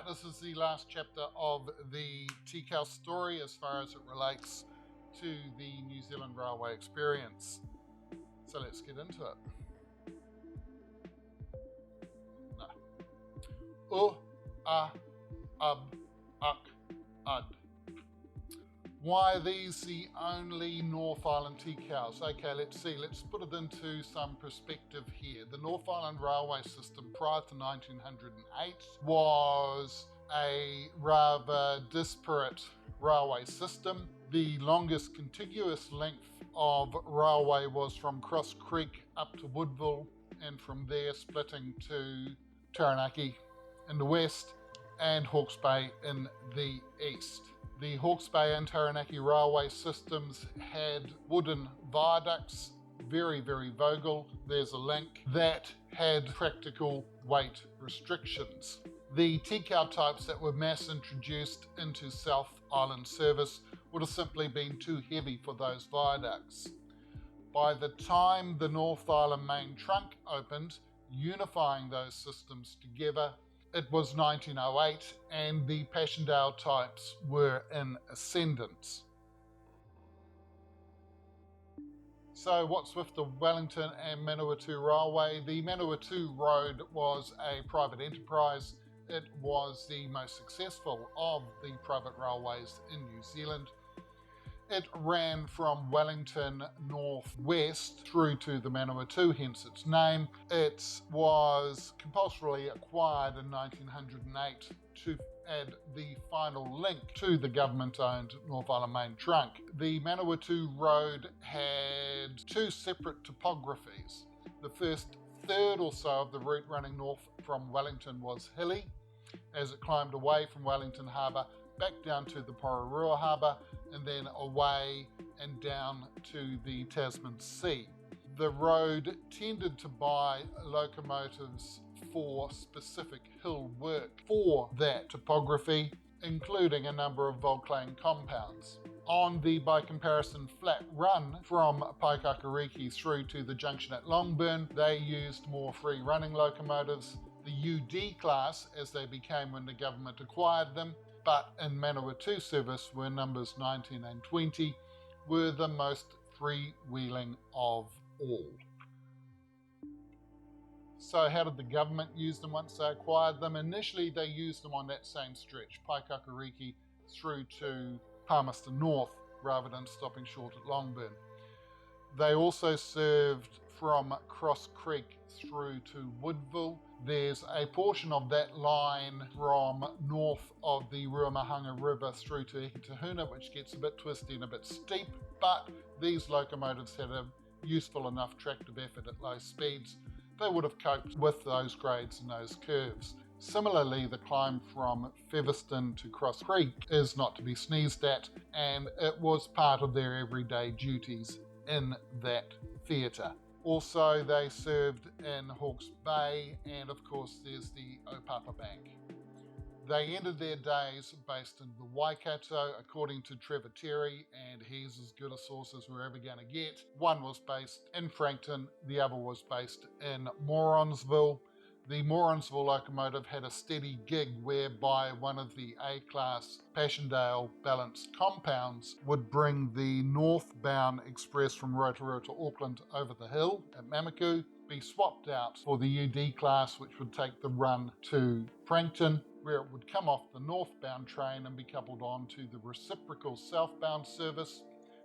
this is the last chapter of the TCAL story as far as it relates to the New Zealand railway experience. So let's get into it. Ud. Why are these the only North Island TCALs? Okay, let's see. Let's put it into some perspective here. The North Island railway system prior to 1908 was a rather disparate railway system. The longest contiguous length of railway was from Cross Creek up to Woodville, and from there splitting to Taranaki in the west and Hawke's Bay in the east. The Hawke's Bay and Taranaki railway systems had wooden viaducts, very, very vogal. There's a link that had practical weight restrictions. The TCAL types that were mass introduced into South Island service would have simply been too heavy for those viaducts. By the time the North Island main trunk opened, unifying those systems together, it was 1908 and the Passchendaele types were in ascendance. So what's with the Wellington and Manawatu Railway? The Manawatu Road was a private enterprise. It was the most successful of the private railways in New Zealand. It ran from Wellington northwest through to the Manawatu, hence its name. It was compulsorily acquired in 1908 to add the final link to the government-owned North Island main trunk. The Manawatu Road had two separate topographies. The first third or so of the route running north from Wellington was hilly, as it climbed away from Wellington Harbour back down to the Pororua Harbour and then away and down to the Tasman Sea. The road tended to buy locomotives for specific hill work for that topography, including a number of volclane compounds. On the, by comparison, flat run from Paikakariki through to the junction at Longburn, they used more free running locomotives. The UD class, as they became when the government acquired them, but in Manawatu service, where numbers 19 and 20 were the most freewheeling of all. So how did the government use them once they acquired them? Initially, they used them on that same stretch, Paikakariki through to Palmerston North, rather than stopping short at Longburn. They also served from Cross Creek through to Woodville. There's a portion of that line from north of the Ruamahanga River through to Hikitahuna, which gets a bit twisty and a bit steep, but these locomotives had a useful enough tractive effort at low speeds. They would have coped with those grades and those curves. Similarly, the climb from Featherston to Cross Creek is not to be sneezed at, and it was part of their everyday duties in that theatre. Also, they served in Hawke's Bay, and of course there's the Opapa Bank. They ended their days based in the Waikato, according to Trevor Terry, and he's as good a source as we're ever going to get. One was based in Frankton, the other was based in Moronsville. The Moronsville locomotive had a steady gig whereby one of the A-class Passchendaele balanced compounds would bring the northbound express from Rotorua to Auckland over the hill at Mamaku, be swapped out for the UD class, which would take the run to Frankton, where it would come off the northbound train and be coupled on to the reciprocal southbound service,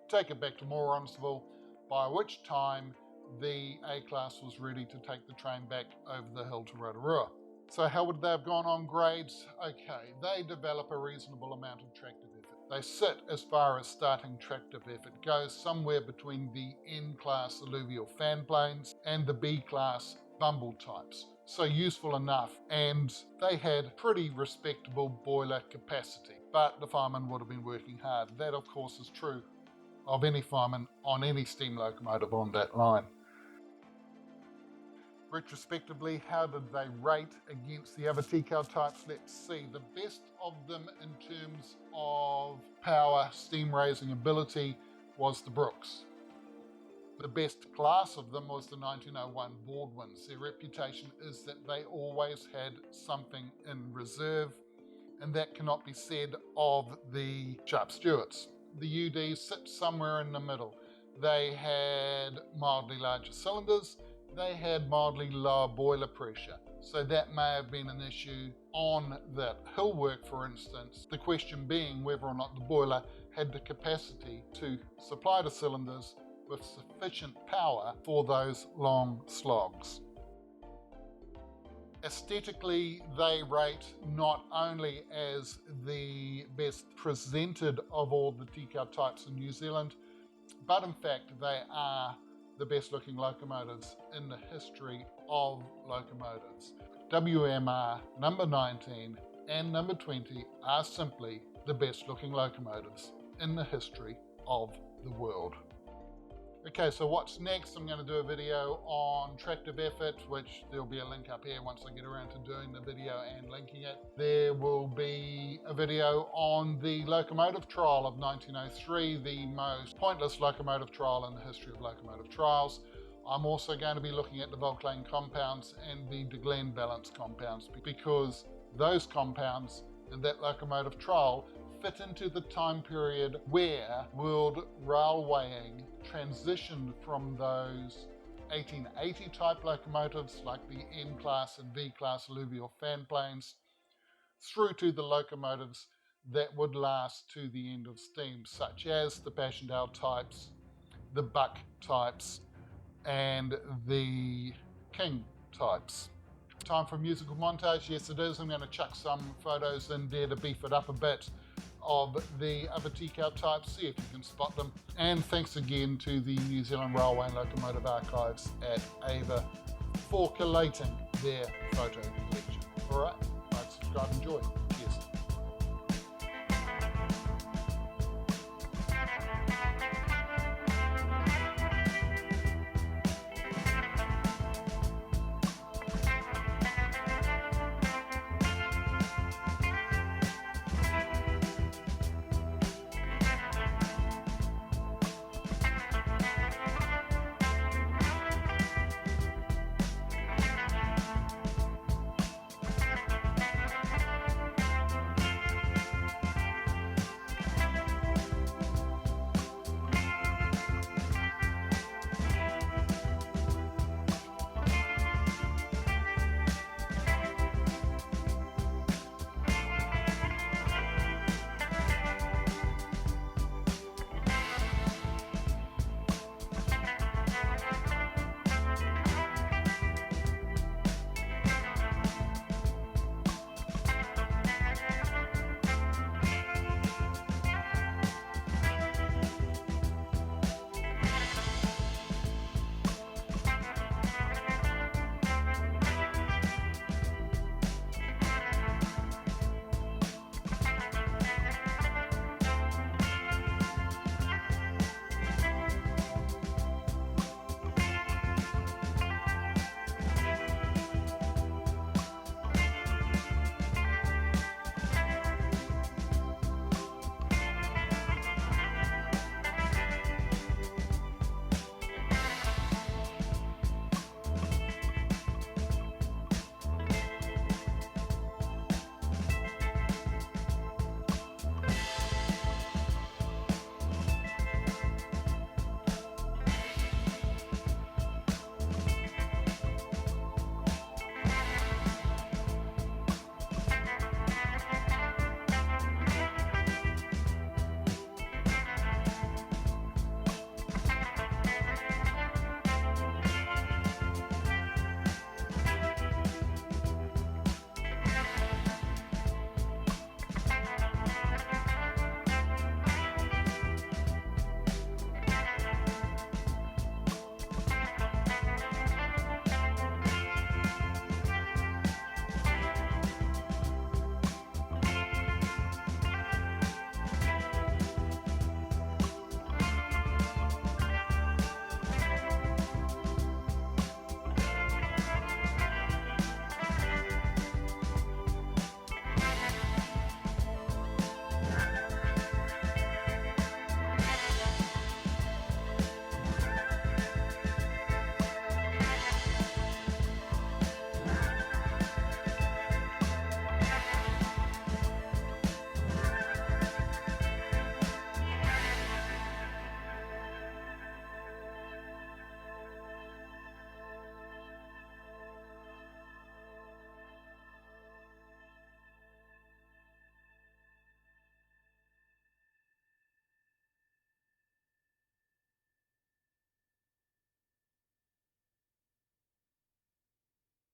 take it back to Moronsville, by which time the A-class was ready to take the train back over the hill to Rotorua. So how would they have gone on grades? Okay, they develop a reasonable amount of tractive effort. They sit, as far as starting tractive effort goes, somewhere between the N-class alluvial fan planes and the B-class bumble types. So useful enough, and they had pretty respectable boiler capacity. But the firemen would have been working hard. That, of course, is true of any fireman on any steam locomotive on that line. Retrospectively, how did they rate against the other TCAL types? Let's see. The best of them in terms of power, steam raising ability was the Brooks. The best class of them was the 1901 Baldwins. Their reputation is that they always had something in reserve. and that cannot be said of the Sharp Stewarts. The UDs sit somewhere in the middle. They had mildly larger cylinders, they had mildly lower boiler pressure, so that may have been an issue on that hill work, for instance. The question being whether or not the boiler had the capacity to supply the cylinders with sufficient power for those long slogs. Aesthetically, they rate not only as the best presented of all the decal types in New Zealand, but in fact they are the best looking locomotives in the history of locomotives. WMR number 19 and number 20 are simply the best looking locomotives in the history of the world. Okay, so what's next? I'm going to do a video on tractive effort, which there'll be a link up here once I get around to doing the video and linking it. There will be a video on the locomotive trial of 1903, the most pointless locomotive trial in the history of locomotive trials. I'm also going to be looking at the Volklane compounds and the de Glen balance compounds, because those compounds in that locomotive trial fit into the time period where world railwaying transitioned from those 1880 type locomotives like the N-class and V-class alluvial fan planes through to the locomotives that would last to the end of steam, such as the Passchendaele types, the Buck types, and the King types. Time for a musical montage? Yes it is. I'm going to chuck some photos in there to beef it up a bit of the other decal types, see if you can spot them. And thanks again to the New Zealand Railway and Locomotive Archives at AVA for collating their photo collection. Alright, like, subscribe, enjoy.